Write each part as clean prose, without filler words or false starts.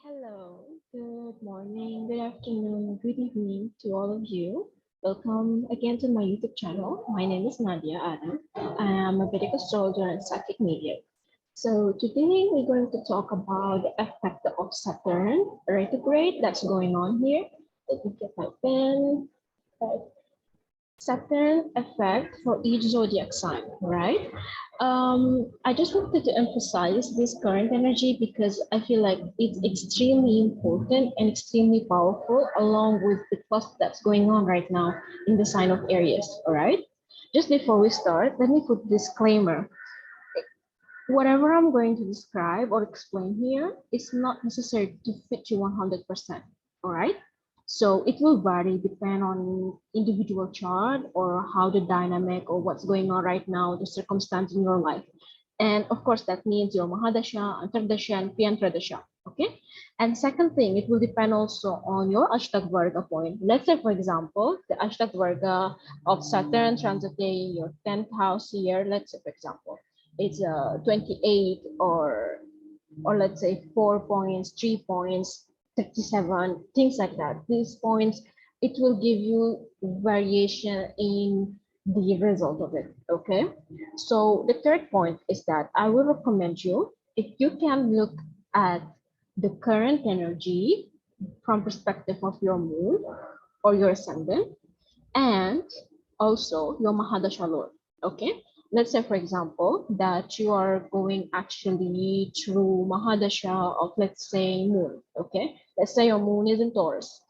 Hello, good morning, good afternoon, good evening to all of you. Welcome again to my YouTube channel. My name is Nadia Adam. I am a Vedic Astrologer and Psychic Medium. So today we're going to talk about the effect of Saturn retrograde that's going on here. Let me get my pen. Saturn effect for each zodiac sign, right? I just wanted to emphasize this current energy because I feel like it's extremely important and extremely powerful along with the plus that's going on right now in the sign of Aries, all right? Just before we start, let me put disclaimer. Whatever I'm going to describe or explain here is not necessary to fit you 100%, all right? So it will vary depend on individual chart or how the dynamic or what's going on right now, the circumstance in your life. And of course, that means your Mahadasha, Antardasha, and Pyantradasha, okay? And second thing, it will depend also on your Ashtakvarga point. Let's say, for example, the Ashtakvarga of Saturn transiting your 10th house here, let's say, for example, it's 28 or let's say 4 points, 3 points, 37, things like that. These points, it will give you variation in the result of it, okay? So the third point is that I will recommend you, if you can look at the current energy from perspective of your moon or your ascendant and also your Mahadasha Lord, okay? Let's say, for example, that you are going actually through Mahadasha of, let's say, moon, okay? Let's say your moon is in Taurus.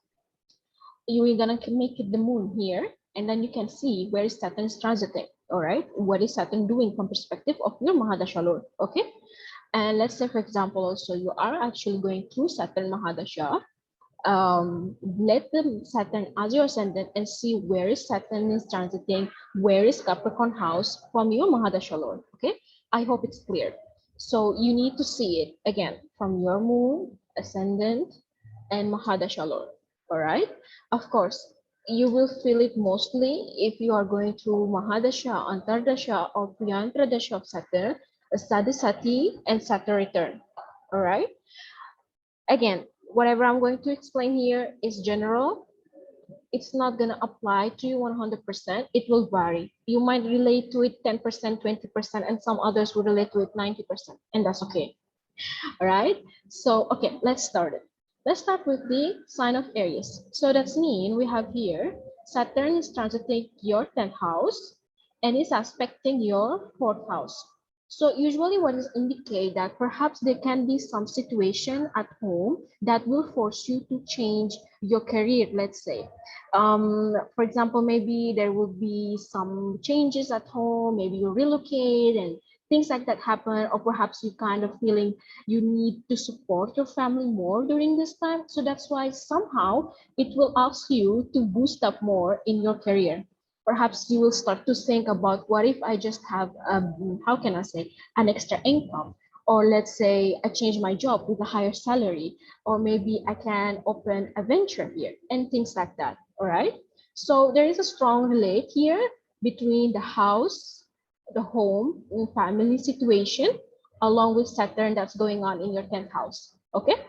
You're gonna make it the moon here, and then you can see where is Saturn transiting, all right? What is Saturn doing from perspective of your Mahadasha Lord, okay? And let's say, for example, also you are actually going through Saturn Mahadasha. Let the Saturn as your ascendant and see where is Saturn is transiting, where is Capricorn house from your Mahadasha Lord, okay? I hope it's clear. So you need to see it again from your moon, ascendant, and Mahadasha Lord, all right? Of course, you will feel it mostly if you are going through Mahadasha, Antardasha, or Priyantradasha of Saturn, Sadhisati, and Saturn return, all right? Again, whatever I'm going to explain here is general. It's not going to apply to you 100%. It will vary. You might relate to it 10%, 20%, and some others will relate to it 90%, and that's okay. All right. So, okay, let's start it. Let's start with the sign of Aries. So that's mean we have here Saturn is transiting your 10th house and is aspecting your 4th house. So usually what is indicate that perhaps there can be some situation at home that will force you to change your career, let's say. For example, maybe there will be some changes at home, maybe you relocate and things like that happen, or perhaps you kind of feeling you need to support your family more during this time. So that's why somehow it will ask you to boost up more in your career. Perhaps you will start to think about what if I just have, how can I say, an extra income? Or let's say I change my job with a higher salary, or maybe I can open a venture here and things like that. All right. So there is a strong relate here between the house, the home, and family situation, along with Saturn that's going on in your 10th house. Okay.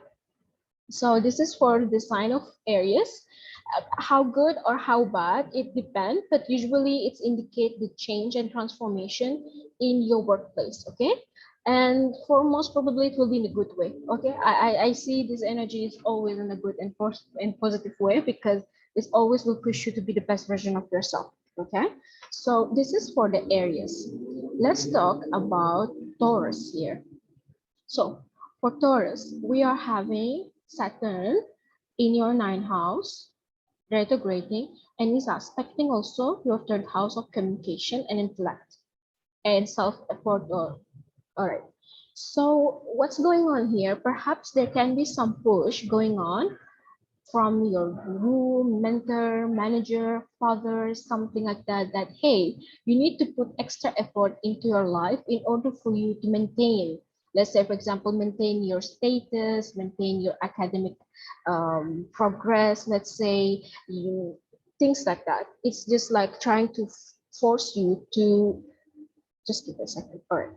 So this is for the sign of Aries. How good or how bad, it depends, but usually it's indicate the change and transformation in your workplace, okay? And for most probably it will be in a good way, okay? I see this energy is always in a good and positive way because this always will push you to be the best version of yourself, okay? So this is for the Aries. Let's talk about Taurus here. So for Taurus, we are having Saturn in your 9th house, retrograding, and is aspecting also your 3rd house of communication and intellect and self-effort. All right. So what's going on here? Perhaps there can be some push going on from your guru, mentor, manager, father, something like that, that, hey, you need to put extra effort into your life in order for you to maintain, let's say, for example, maintain your status, maintain your academic progress, let's say, you, things like that. It's just like trying to force you to, just give a second, all right.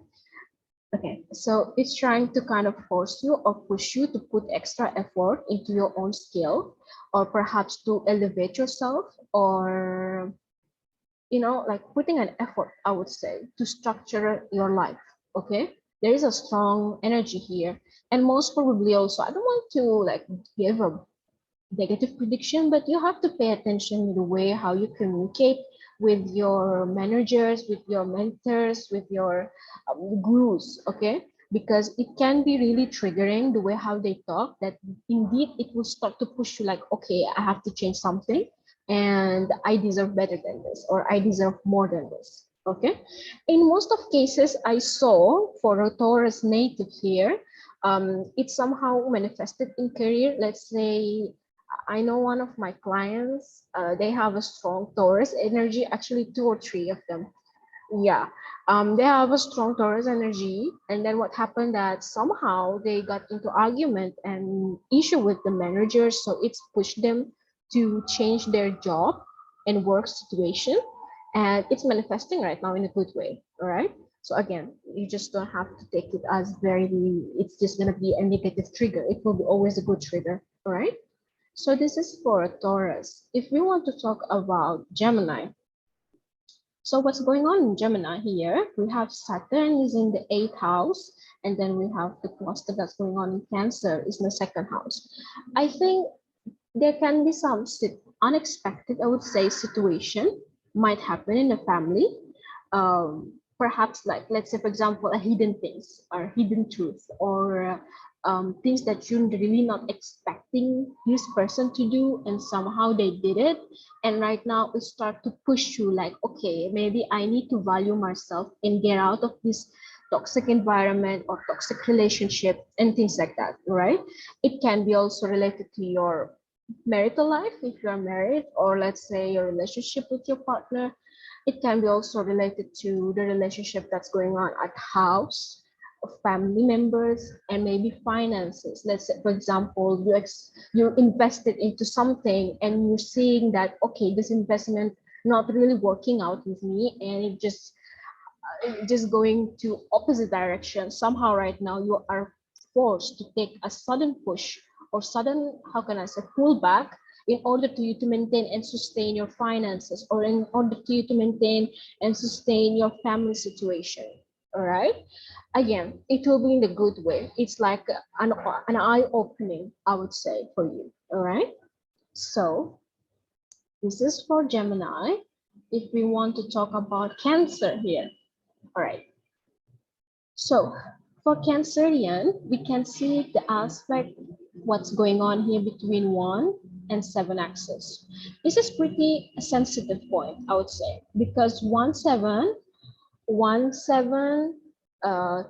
Okay, so it's trying to kind of force you or push you to put extra effort into your own skill, or perhaps to elevate yourself, or like putting an effort, I would say, to structure your life. Okay, there is a strong energy here, and most probably also, I don't want to like give a negative prediction, but you have to pay attention to the way how you communicate with your managers, with your mentors, with your gurus, okay? Because it can be really triggering the way how they talk, that indeed it will start to push you like, okay, I have to change something and I deserve better than this, or I deserve more than this. Okay. In most of cases I saw for a Taurus native here, it somehow manifested in career. Let's say I know one of my clients, they have a strong Taurus energy, actually two or three of them. Yeah, they have a strong Taurus energy, and then what happened that somehow they got into argument and issue with the managers, so it's pushed them to change their job and work situation, and it's manifesting right now in a good way. All right. So again, you just don't have to take it as very. It's just gonna be a negative trigger. It will be always a good trigger. All right. So this is for Taurus. If we want to talk about Gemini, so what's going on in Gemini here? We have Saturn is in the eighth house, and then we have the cluster that's going on in Cancer is in the second house. I think there can be some unexpected, I would say, situation might happen in the family. Perhaps like, let's say, for example, a hidden things or hidden truth, or things that you're really not expecting this person to do, and somehow they did it. And right now it start to push you like, okay, maybe I need to value myself and get out of this toxic environment or toxic relationship and things like that, right? It can be also related to your marital life if you are married, or let's say your relationship with your partner. It can be also related to the relationship that's going on at house, of family members, and maybe finances. Let's say, for example, you invested into something and you're seeing that, okay, this investment not really working out with me, and it just going to opposite direction. Somehow right now you are forced to take a sudden push or sudden, how can I say, pullback in order to you to maintain and sustain your finances, or in order to you to maintain and sustain your family situation. All right. Again, it will be in the good way. It's like an eye opening, I would say, for you. All right. So this is for Gemini. If we want to talk about Cancer here. All right. So for Cancerian, we can see the aspect, what's going on here between 1 and 7 axis. This is pretty a sensitive point, I would say, because 1 7, uh,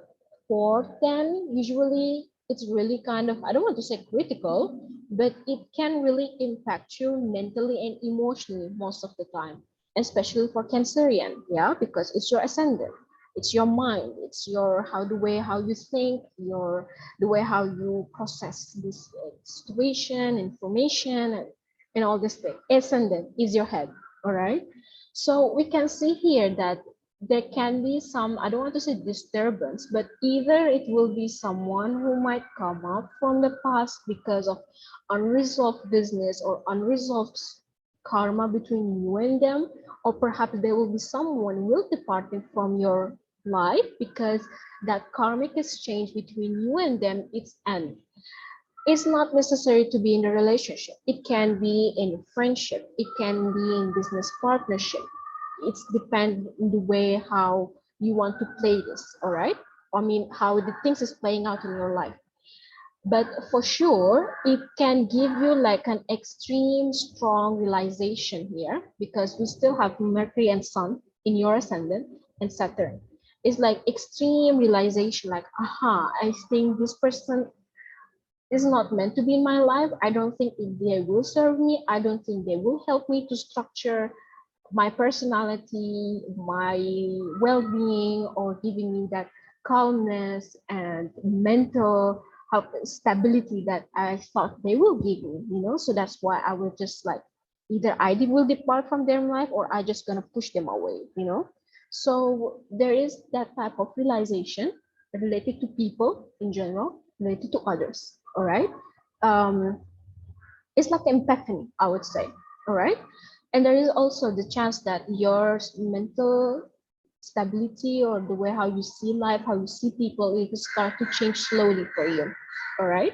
4 10, usually it's really kind of, I don't want to say critical, but it can really impact you mentally and emotionally most of the time, especially for Cancerian, yeah, because it's your ascendant, it's your mind, it's your how the way how you think, the way how you process this situation, information, and all this thing. Ascendant is your head, all right. So we can see here that there can be some, I don't want to say disturbance, but either it will be someone who might come up from the past because of unresolved business or unresolved karma between you and them, or perhaps there will be someone will departing from your life because that karmic exchange between you and them it's end. It's not necessary to be in a relationship. It can be in friendship. It can be in business partnership. It's depend on the way how you want to play this, all right? I mean, how the things is playing out in your life. But for sure, it can give you like an extreme strong realization here, because we still have Mercury and Sun in your ascendant and Saturn. It's like extreme realization, like, aha, I think this person is not meant to be in my life. I don't think they will serve me. I don't think they will help me to structure my personality, my well-being, or giving me that calmness and mental health stability that I thought they will give me. So that's why I will just like, either I will depart from their life, or I just gonna push them away. So there is that type of realization. related to people in general, related to others. All right. Um, it's like epiphany, I would say. All right. And there is also the chance that your mental stability or the way how you see life, how you see people, it will start to change slowly for you. All right.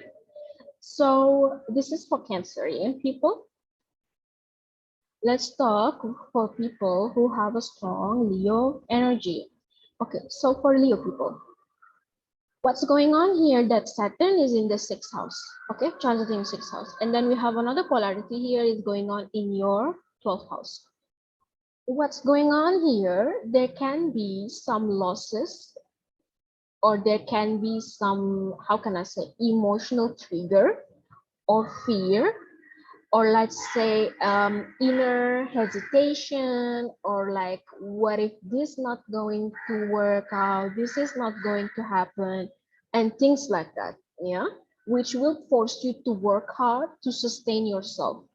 So this is for Cancerian people. Let's talk for people who have a strong Leo energy. Okay, so for Leo people, what's going on here that Saturn is in the sixth house, okay, transiting sixth house. And then we have another polarity here is going on in your 12th house. What's going on here? There can be some losses or there can be some, how can I say, emotional trigger or fear or let's say inner hesitation or like what if this not going to work out, this is not going to happen and things like that, yeah, which will force you to work hard to sustain yourself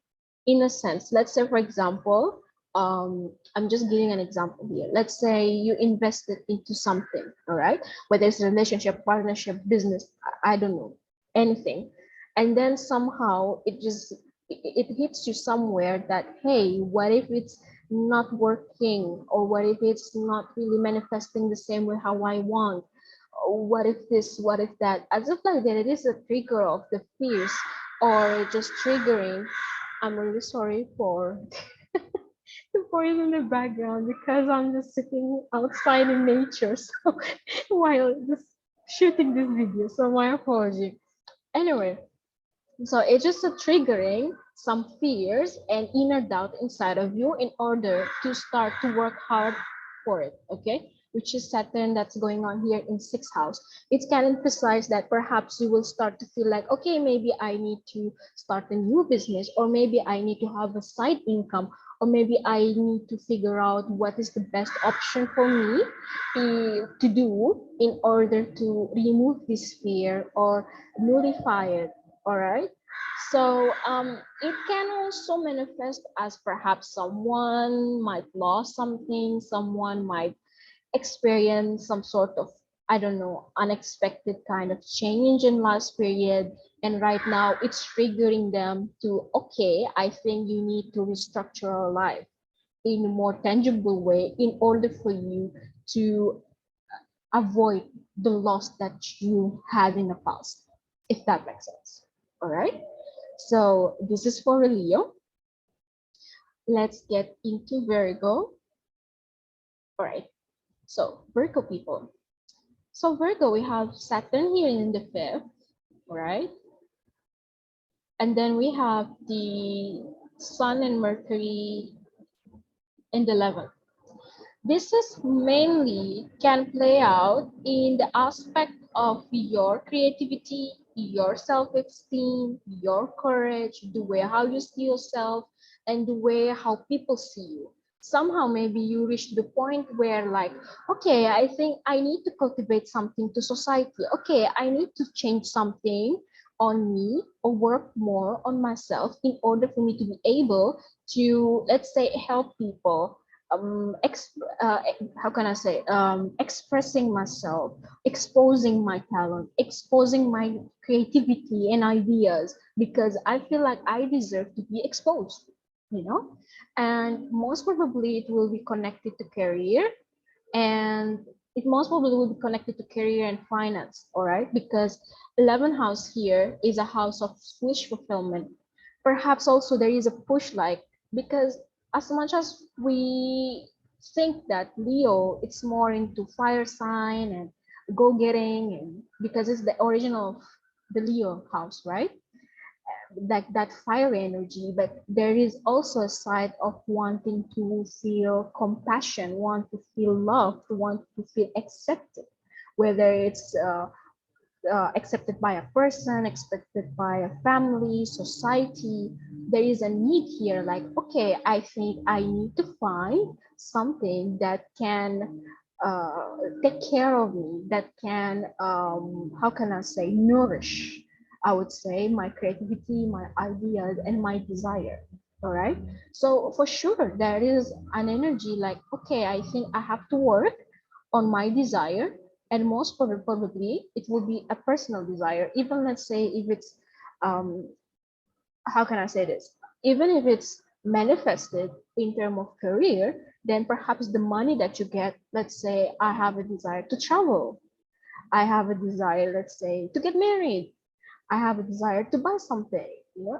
in a sense. Let's say for example, I'm just giving an example here. Let's say you invested into something, all right, whether it's a relationship, partnership, business, I don't know, anything, and then somehow it hits you somewhere that hey, what if it's not working, or what if it's not really manifesting the same way how I want, or what if this, what if that, as if like that it is a trigger of the fears or just triggering. I'm really sorry for the voice in the background because I'm just sitting outside in nature so while just shooting this video, so my apology. Anyway, so it's just a triggering some fears and inner doubt inside of you in order to start to work hard for it, okay? Which is Saturn that's going on here in sixth house. It can emphasize that perhaps you will start to feel like, okay, maybe I need to start a new business, or maybe I need to have a side income, or maybe I need to figure out what is the best option for me to do in order to remove this fear or nullify it. All right. So it can also manifest as perhaps someone might lose something, someone might experience some sort of, I don't know, unexpected kind of change in last period. And right now it's triggering them to, okay, I think you need to restructure your life in a more tangible way in order for you to avoid the loss that you had in the past, if that makes sense. All right. So this is for Leo. Let's get into Virgo. All right. So Virgo people. So Virgo, we have Saturn here in the fifth, right? And then we have the Sun and Mercury in the 11th. This is mainly can play out in the aspect of your creativity, your self-esteem, your courage, the way how you see yourself, and the way how people see you. Somehow maybe you reach the point where like, okay, I think I need to cultivate something to society. Okay, I need to change something on me or work more on myself in order for me to be able to, let's say, help people um, ex- uh, how can I say, expressing myself, exposing my talent, exposing my creativity and ideas, because I feel like I deserve to be exposed, you know, and most probably it will be connected to career, and it most probably will be connected to career and finance, all right, because 11th house here is a house of wish fulfillment. Perhaps also there is a push like, because as much as we think that Leo it's more into fire sign and go getting, and because it's the original of the Leo house, right, like that fire energy, but there is also a side of wanting to feel compassion, want to feel love, want to feel accepted, whether it's accepted by a person, accepted by a family, society. There is a need here, like, okay, I think I need to find something that can take care of me, that can, how can I say, nourish, I would say, my creativity, my ideas, and my desire. All right. So for sure, there is an energy like, okay, I think I have to work on my desire And most probably it will be a personal desire. Even let's say if it's how can I say this? Even if it's manifested in terms of career, then perhaps the money that you get, let's say I have a desire to travel. I have a desire, let's say, to get married. I have a desire to buy something,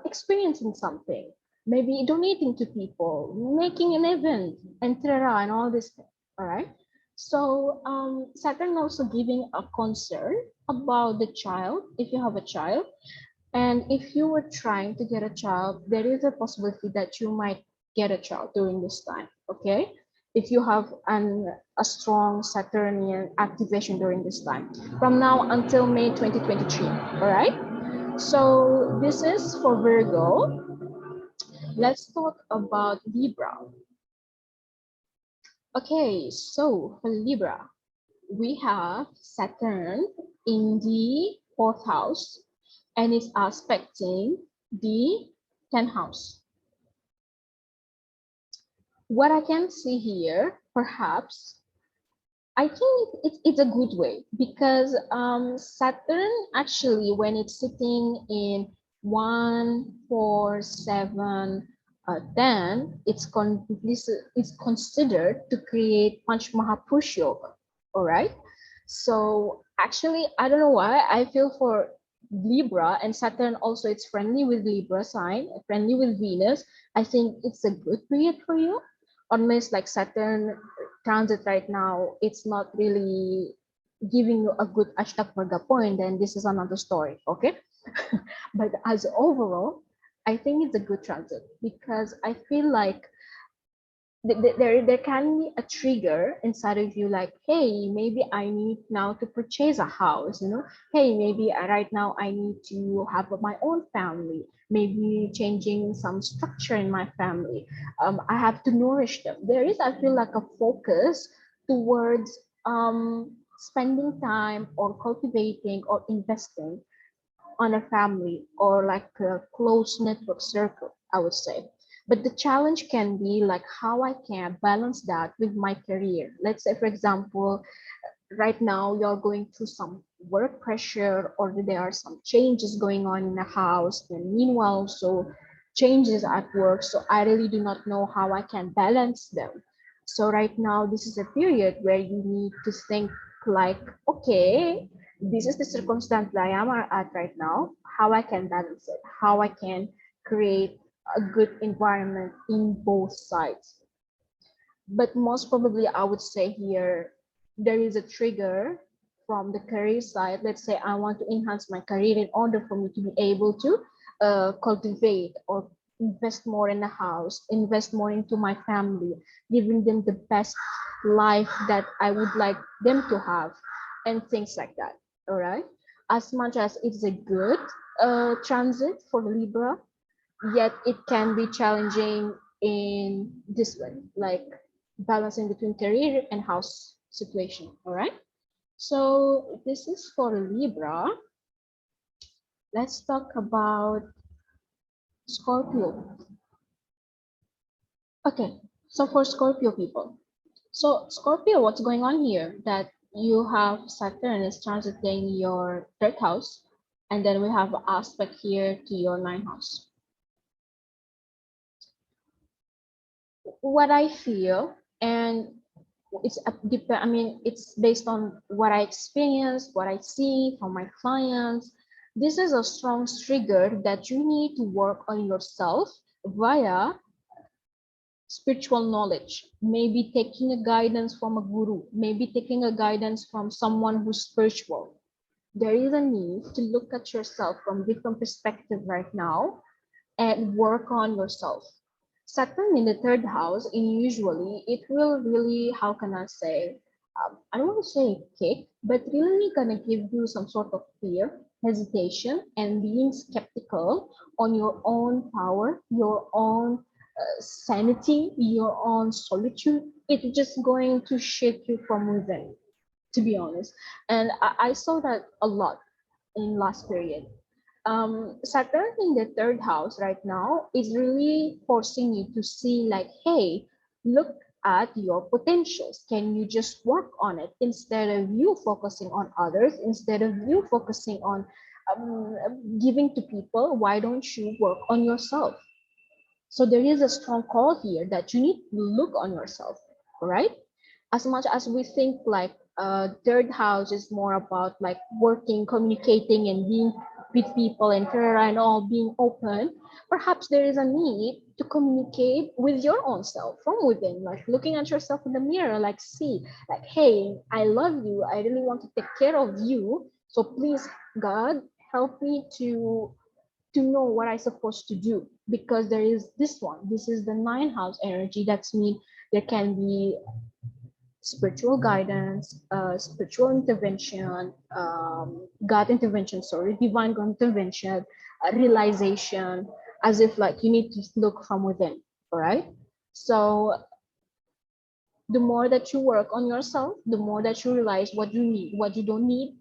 experiencing something, maybe donating to people, making an event, and all this. All right. So Saturn also giving a concern about the child, if you have a child, and if you were trying to get a child, there is a possibility that you might get a child during this time. Okay. If you have a strong Saturnian activation during this time, from now until May 2023. All right. So this is for Virgo. Let's talk about Libra. Okay, so for Libra, we have Saturn in the fourth house and it's aspecting the 10th house. What I can see here, perhaps, I think it's a good way because Saturn actually, when it's sitting in 1, 4, 7, 10, it's considered to create Panch Mahapurush Yoga. All right. So actually, I don't know why I feel for Libra, and Saturn also it's friendly with Libra sign, friendly with Venus. I think it's a good period for you. Unless like Saturn transit right now, it's not really giving you a good Ashtakvarga point, then this is another story, okay? But as overall, I think it's a good transit because I feel like there can be a trigger inside of you like, hey, maybe I need now to purchase a house, hey, maybe right now I need to have my own family, maybe changing some structure in my family. I have to nourish them. There is, I feel like, a focus towards spending time or cultivating or investing on a family or like a close network circle, I would say. But the challenge can be like how I can balance that with my career. Let's say, for example, right now you're going through some work pressure or there are some changes going on in the house, and meanwhile, so changes at work. So I really do not know how I can balance them. So right now, this is a period where you need to think like, okay, this is the circumstance that I am at right now, how I can balance it, how I can create a good environment in both sides. But most probably, I would say here, there is a trigger from the career side. Let's say I want to enhance my career in order for me to be able to cultivate or invest more in the house, invest more into my family, giving them the best life that I would like them to have, and things like that. All right. As much as it's a good transit for Libra, yet it can be challenging in this one, like balancing between career and house situation. All right. So this is for Libra. Let's talk about Scorpio. Okay. So for Scorpio people. So Scorpio, what's going on here? That you have Saturn is transiting your third house, and then we have an aspect here to your ninth house. What I feel, and I mean, it's based on what I experienced, what I see from my clients. This is a strong trigger that you need to work on yourself via spiritual knowledge, maybe taking a guidance from a guru, maybe taking a guidance from someone who's spiritual. There is a need to look at yourself from different perspective right now and work on yourself. Saturn in the third house, usually it will really, how can I say, I don't want to say kick, but really gonna give you some sort of fear, hesitation, and being skeptical on your own power, your own sanity, your own solitude. It's just going to shake you from within, to be honest. And I saw that a lot in last period. Saturn in the third house right now is really forcing you to see like, hey, look at your potentials? Can you just work on it instead of you focusing on others, instead of you focusing on giving to people? Why don't you work on yourself? So there is a strong call here that you need to look on yourself, right? As much as we think like third house is more about like working, communicating, and being with people and Terra and all being open, perhaps there is a need to communicate with your own self from within, like looking at yourself in the mirror, like see, like, hey, I love you. I really want to take care of you. So please, God, help me to know what I supposed to do, because there is this one. This is the nine house energy. That's mean there can be spiritual guidance, spiritual intervention, God intervention, sorry, divine intervention, realization, as if like you need to look from within. All right. So the more that you work on yourself, the more that you realize what you need, what you don't need,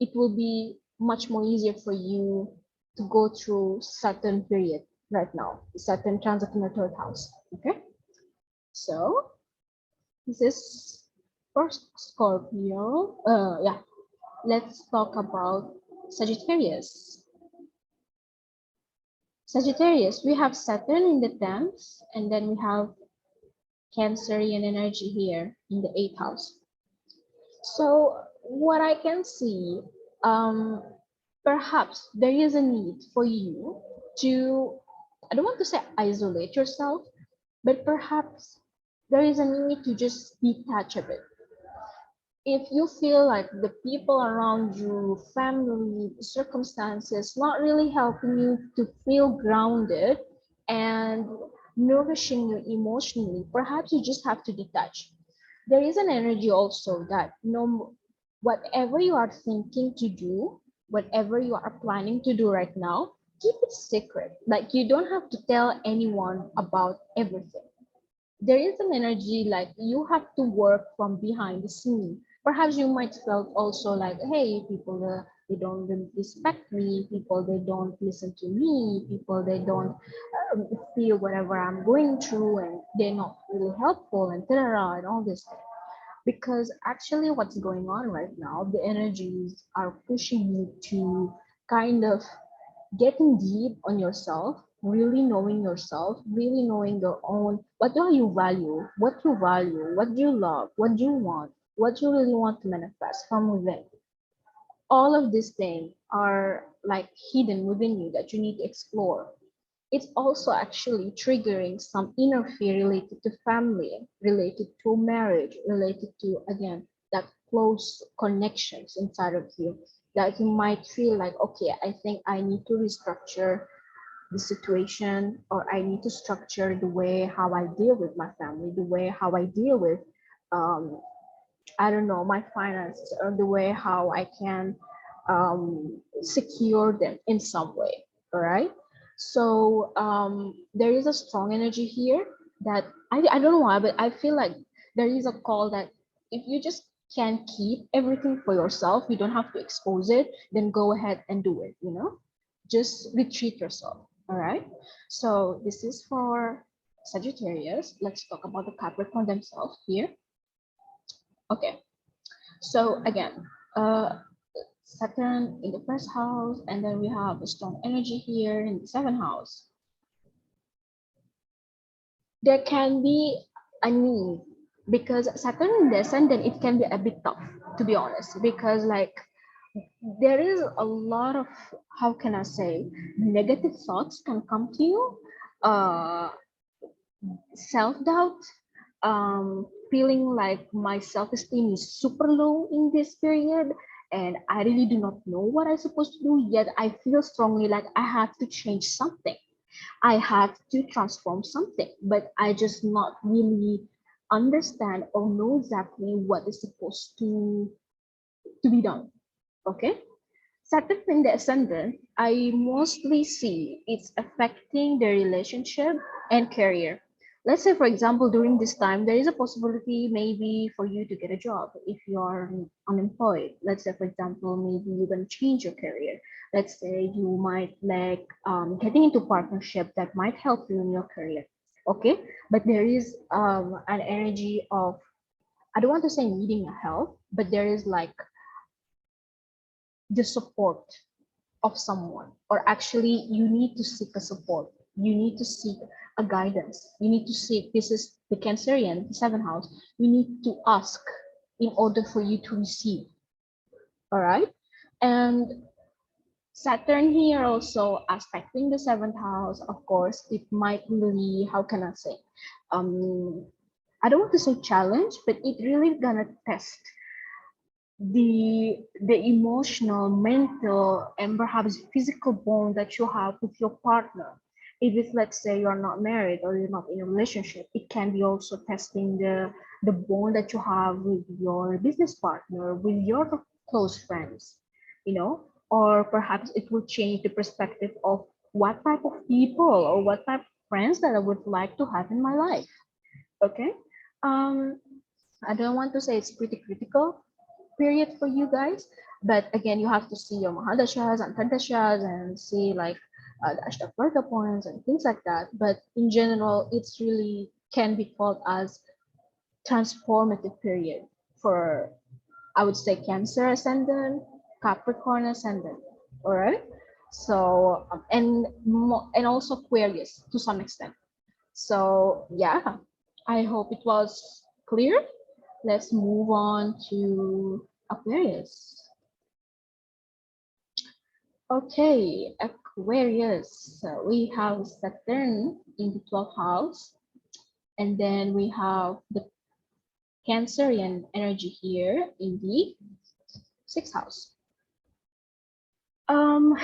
it will be much more easier for you to go through Saturn period right now. Saturn transit in the third house. Okay. So this is for Scorpio. Yeah. Let's talk about Sagittarius. Sagittarius, we have Saturn in the 10th, and then we have Cancerian energy here in the 8th house. So what I can see, um, perhaps there is a need for you to, I don't want to say isolate yourself, but perhaps there is a need to just detach a bit. If you feel like the people around you, family, circumstances, not really helping you to feel grounded and nourishing you emotionally, perhaps you just have to detach. There is an energy also that no, whatever you are thinking to do, whatever you are planning to do right now, keep it secret. Like you don't have to tell anyone about everything. There is an energy like you have to work from behind the scene. Perhaps you might felt also like, hey, people they don't really respect me, people they don't listen to me, people they don't feel whatever I'm going through, and they're not really helpful and etc. and all this. Because actually what's going on right now, the energies are pushing you to kind of getting deep on yourself, really knowing yourself, really knowing your own, what do you value, what do you love, what do you want, what you really want to manifest from within. All of these things are like hidden within you that you need to explore. It's also actually triggering some inner fear related to family, related to marriage, related to, again, that close connections inside of you, that you might feel like, okay, I think I need to restructure the situation, or I need to structure the way how I deal with my family, the way how I deal with, um, I don't know, my finances, or the way how I can secure them in some way. All right. So there is a strong energy here that I don't know why, but I feel like there is a call that if you just can keep everything for yourself, you don't have to expose it, then go ahead and do it, you know? Just retreat yourself. All right. So this is for Sagittarius. Let's talk about the Capricorn themselves here. Okay. So again, Saturn in the first house, and then we have a strong energy here in the seventh house. There can be a need, because Saturn in the ascendant, it can be a bit tough, to be honest, because like there is a lot of, how can I say, negative thoughts can come to you, self-doubt, feeling like my self-esteem is super low in this period, and I really do not know what I'm supposed to do, yet I feel strongly like I have to change something. I have to transform something, but I just not really understand or know exactly what is supposed to be done. Okay. Saturn in the ascendant, I mostly see it's affecting the relationship and career. Let's say, for example, during this time, there is a possibility maybe for you to get a job if you're unemployed. Let's say, for example, maybe you're going to change your career. Let's say you might like getting into partnership that might help you in your career. Okay, but there is an energy of, I don't want to say needing a help, but there is like the support of someone, or actually you need to seek a support, you need to seek a guidance, you need to seek, this is the Cancerian, the seventh house, you need to ask in order for you to receive. All right, and Saturn here also aspecting the seventh house, of course, it might really, how can I say, um I don't want to say challenge, but it really gonna test the emotional, mental, and perhaps physical bond that you have with your partner. If it's, let's say, you're not married or you're not in a relationship, it can be also testing the bond that you have with your business partner, with your close friends, you know, or perhaps it will change the perspective of what type of people or what type of friends that I would like to have in my life. Okay. Um, I don't want to say it's pretty critical period for you guys. But again, you have to see your Mahadashas and Tadashas and see like the Ashtakvarga points and things like that. But in general, it's really can be called as transformative period for, I would say, Cancer ascendant, Capricorn ascendant. All right. So and also Aquarius to some extent. So yeah, I hope it was clear. Let's move on to Aquarius. Okay, Aquarius. So we have Saturn in the 12th house, and then we have the Cancerian energy here in the 6th house. Um,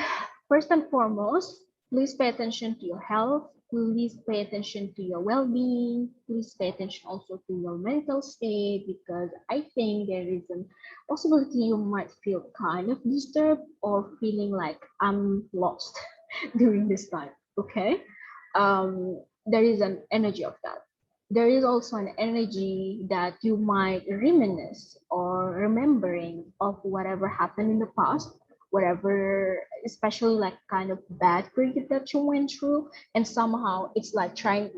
First and foremost, please pay attention to your health. Please pay attention to your well-being. Please pay attention also to your mental state, because I think there is a possibility you might feel kind of disturbed or feeling like I'm lost during this time. Okay, there is an energy of that. There is also an energy that you might reminisce or remembering of whatever happened in the past, whatever, especially like kind of bad period that you went through, and somehow it's like trying,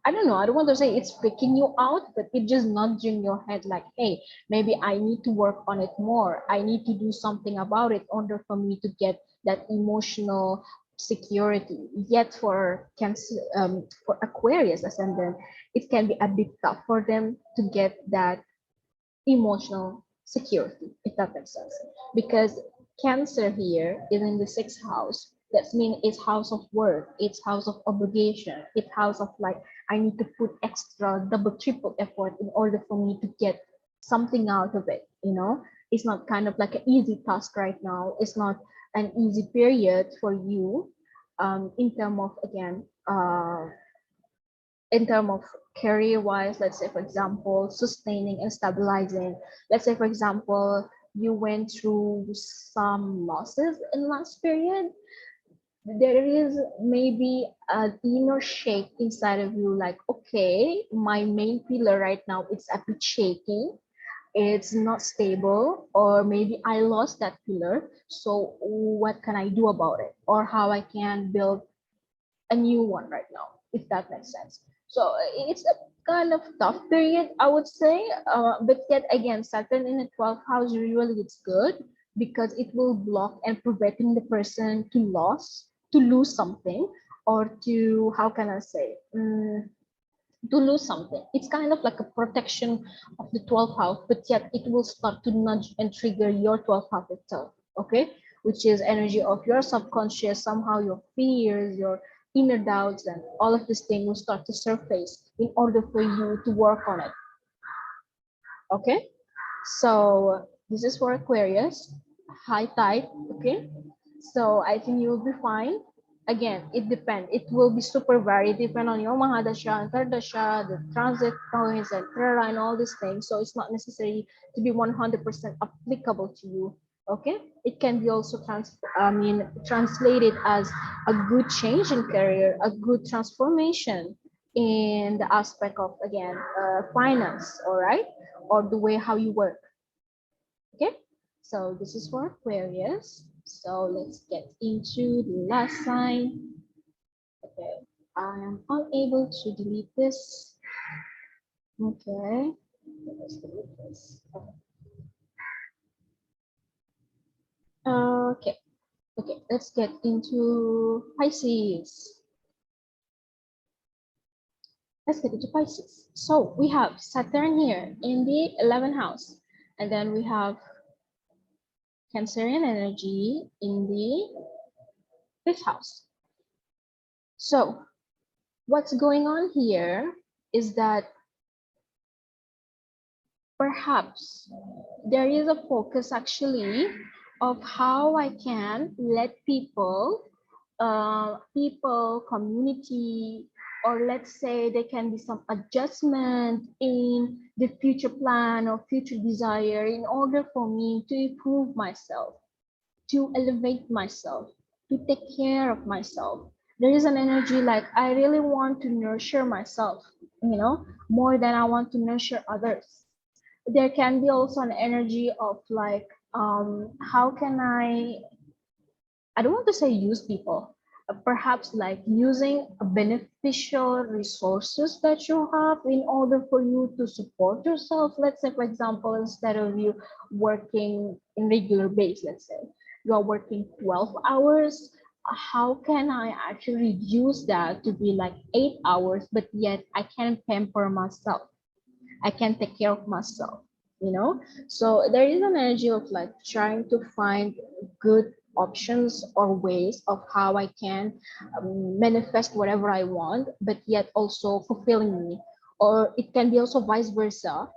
I don't know, I don't want to say it's freaking you out, but it just nudging your head like, hey, maybe I need to work on it more, I need to do something about it in order for me to get that emotional security. Yet for Cancer, for Aquarius ascendant, it can be a bit tough for them to get that emotional security, if that makes sense. Because Cancer here is in the 6th house. That means it's house of work, it's house of obligation, it's house of like, I need to put extra, double, triple effort in order for me to get something out of it. You know, it's not kind of like an easy task right now. It's not an easy period for you, in term of, again, in terms of career wise, let's say for example sustaining and stabilizing. Let's say for example you went through some losses in last period, there is maybe an inner shake inside of you like, okay, my main pillar right now it's a bit shaking, it's not stable, or maybe I lost that pillar, so what can I do about it, or how I can build a new one right now, if that makes sense. So it's a kind of tough period, I would say. But yet again, Saturn in the 12th house, usually it's good because it will block and preventing the person to lose something, or to, how can I say, to lose something. It's kind of like a protection of the 12th house, but yet it will start to nudge and trigger your 12th house itself, okay? Which is energy of your subconscious, somehow your fears, your inner doubts, and all of this thing will start to surface in order for you to work on it, okay? So this is for Aquarius, high tide, okay? So I think you will be fine. Again, it depends. It will be super varied, depend on your Mahadasha, Antardasha, the transit points, and Trara, and all these things. So it's not necessary to be 100% applicable to you. Okay, it can be also translated as a good change in career, a good transformation in the aspect of, again, finance. All right, or the way how you work. Okay, so this is for Aquarius. So let's get into the last sign. Okay. I am unable to delete this. Okay. Let's delete this. Okay. Okay, let's get into Pisces. Let's get into Pisces. So we have Saturn here in the 11th house, and then we have Cancerian energy in the 5th house. So what's going on here is that perhaps there is a focus actually of how I can let people, community, or let's say there can be some adjustment in the future plan or future desire in order for me to improve myself, to elevate myself, to take care of myself. There is an energy like I really want to nurture myself, more than I want to nurture others. There can be also an energy of like, how can I don't want to say use people, perhaps like using beneficial resources that you have in order for you to support yourself. Let's say, for example, instead of you working in regular base, let's say you are working 12 hours. How can I actually reduce that to be like 8 hours, but yet I can pamper myself? I can take care of myself, you know? So there is an energy of like trying to find good options or ways of how I can manifest whatever I want, but yet also fulfilling me. Or it can be also vice versa,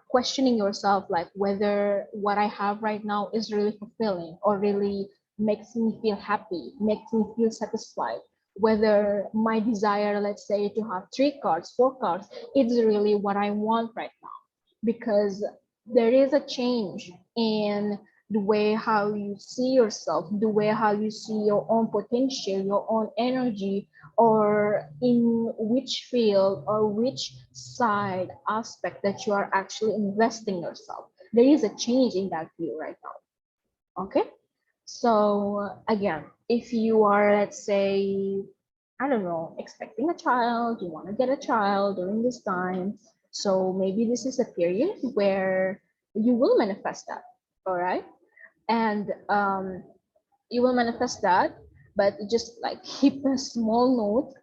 questioning yourself like whether what I have right now is really fulfilling or really makes me feel happy, makes me feel satisfied. Whether my desire, let's say, to have 3 cards, 4 cards, it's really what I want right now. Because there is a change in the way how you see yourself, the way how you see your own potential, your own energy, or in which field or which side aspect that you are actually investing yourself. There is a change in that view right now. Okay. So again, if you are, let's say, I don't know, expecting a child, you want to get a child during this time. So maybe this is a period where you will manifest that. All right. And you will manifest that, but just like keep a small note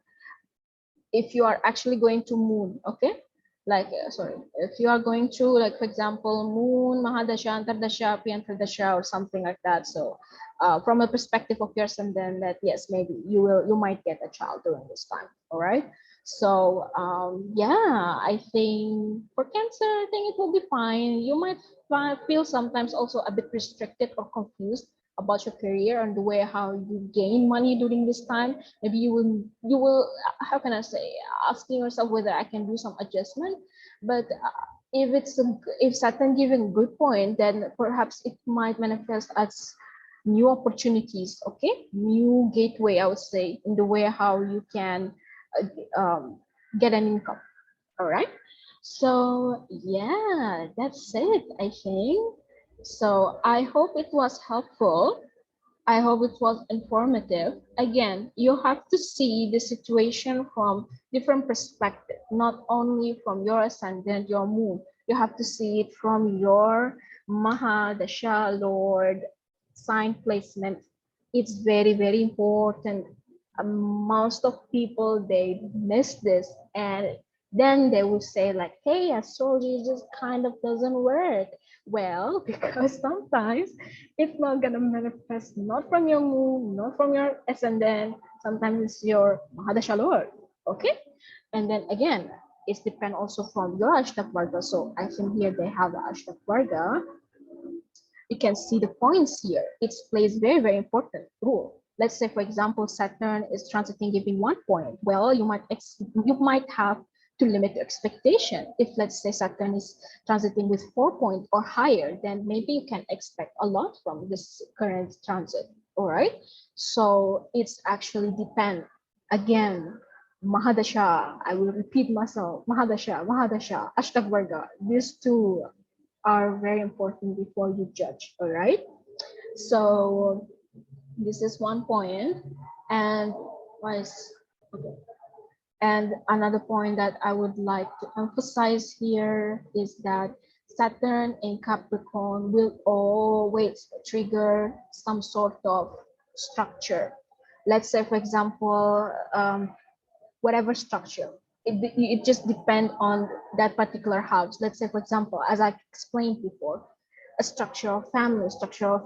if you are actually going to moon, okay? Like, sorry, if you are going to, like, for example, moon, Mahadasha, Antardasha, Piantardasha, or something like that. So, from a perspective of your ascendant, that yes, maybe you might get a child during this time, all right? So, yeah, I think for Cancer, I think it will be fine. You might feel sometimes also a bit restricted or confused about your career and the way how you gain money during this time. Maybe you will how can I say, asking yourself whether I can do some adjustment. But if Saturn giving a good point, then perhaps it might manifest as new opportunities, okay, new gateway, I would say, in the way how you can get an income. All right. So yeah, that's it, I think. So I hope it was helpful. I hope it was informative. Again, you have to see the situation from different perspective, not only from your ascendant, your moon. You have to see it from your Mahadasha Lord sign placement. It's very, very important. Most of people, they miss this, and then they will say like, hey, astrology just kind of doesn't work. Well, because sometimes it's not gonna manifest not from your moon, not from your ascendant. Sometimes it's your Mahadasha Lord. Okay, and then again, it's depend also from your Ashtakvarga. So I think here they have the Ashtakvarga. You can see the points here. It plays very, very important role. Let's say, for example, Saturn is transiting giving 1 point. Well, you might have to limit your expectation. If let's say Saturn is transiting with 4 points or higher, then maybe you can expect a lot from this current transit. All right. So it's actually depend. Again, Mahadasha, I will repeat myself, Mahadasha, Ashtakvarga. These two are very important before you judge. All right. So this is 1 point. And why is okay. And another point that I would like to emphasize here is that Saturn in Capricorn will always trigger some sort of structure. Let's say, for example, whatever structure. It just depends on that particular house. Let's say, for example, as I explained before, a structure of family, structure of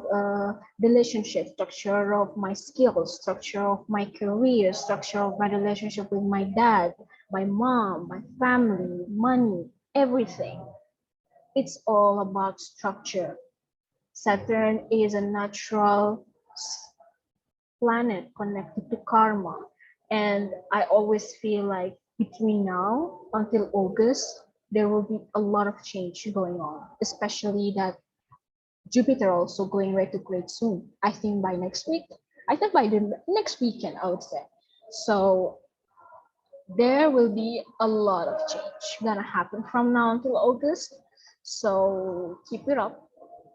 relationship, structure of my skills, structure of my career, structure of my relationship with my dad, my mom, my family, money, everything. It's all about structure. Saturn is a natural planet connected to karma. And I always feel like between now until August, there will be a lot of change going on, especially that Jupiter also going retrograde soon. I think by next week. I think by the next weekend, I would say. So there will be a lot of change gonna happen from now until August. So keep it up.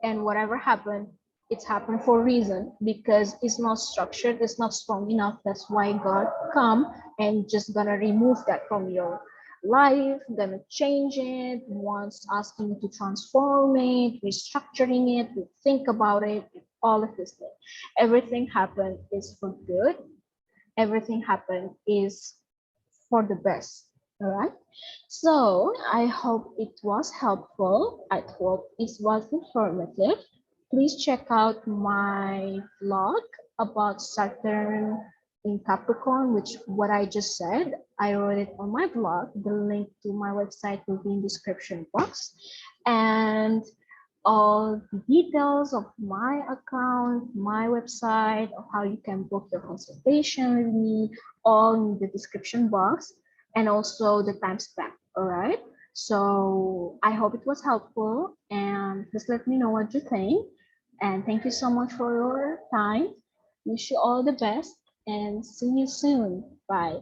And whatever happened, it's happened for a reason because it's not structured, it's not strong enough. That's why God come and just gonna remove that from your life, gonna change it, wants asking you to transform it, restructuring it, to think about it, all of this thing. Everything happened is for good. Everything happened is for the best. All right. So I hope it was helpful. I hope it was informative. Please check out my vlog about Saturn in Capricorn, which what I just said. I wrote it on my blog. The link to my website will be in the description box. And all the details of my account, my website, of how you can book your consultation with me, all in the description box, and also the timestamp. All right. So I hope it was helpful, and just let me know what you think. And thank you so much for your time. Wish you all the best, and see you soon. Bye.